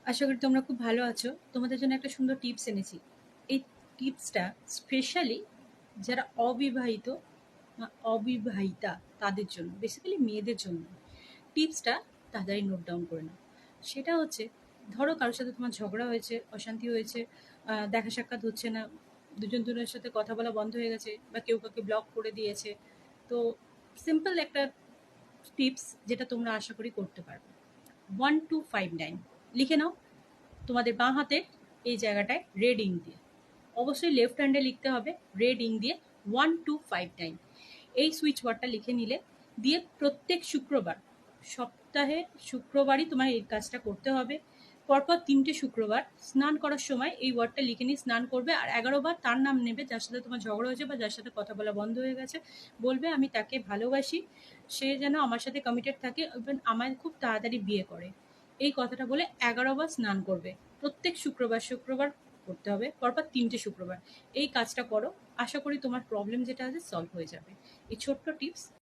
আশা করি তোমরা খুব ভালো আছো। তোমাদের জন্য একটা সুন্দর টিপস এনেছি। এই টিপসটা স্পেশালি যারা অবিবাহিত বা অবিবাহিতা তাদের জন্য, বেসিক্যালি মেয়েদের জন্য। টিপসটা তাড়াতাড়ি নোট ডাউন করে নাও। সেটা হচ্ছে, ধরো কারোর সাথে তোমার ঝগড়া হয়েছে, অশান্তি হয়েছে, দেখা সাক্ষাৎ হচ্ছে না, দুজন দুজনের সাথে কথা বলা বন্ধ হয়ে গেছে, বা কেউ কাউকে ব্লক করে দিয়েছে। তো সিম্পল একটা টিপস যেটা তোমরা আশা করি করতে পারবে। 1259 লিখে নাও তোমাদের বাঁ হাতে এই জায়গাটায় রেড ইঙ্ক দিয়ে। অবশ্যই লেফট হ্যান্ডে লিখতে হবে রেড ইঙ্ক দিয়ে 1259। এই সুইচ ওয়ার্ডটা লিখে নিলে, দিয়ে প্রত্যেক শুক্রবার, সপ্তাহে শুক্রবারই তোমার এই কাজটা করতে হবে। পরপর 3টে শুক্রবার স্নান করার সময় এই ওয়ার্ডটা লিখে নিয়ে স্নান করবে, আর 11বার তার নাম নেবে যার সাথে তোমার ঝগড়া হয়েছে বা যার সাথে কথা বলা বন্ধ হয়ে গেছে। বলবে আমি তাকে ভালোবাসি, সে যেন আমার সাথে কমিটেড থাকে, ইভেন আমায় খুব তাড়াতাড়ি বিয়ে করে। এই কথাটা বলে 11বার স্নান করবে। প্রত্যেক শুক্রবার শুক্রবার করতে হবে, পরপর 3টে শুক্রবার। এই কাজটা করো, আশা করি তোমার প্রবলেম যেটা আছে সলভ হয়ে যাবে। এই ছোট্ট টিপস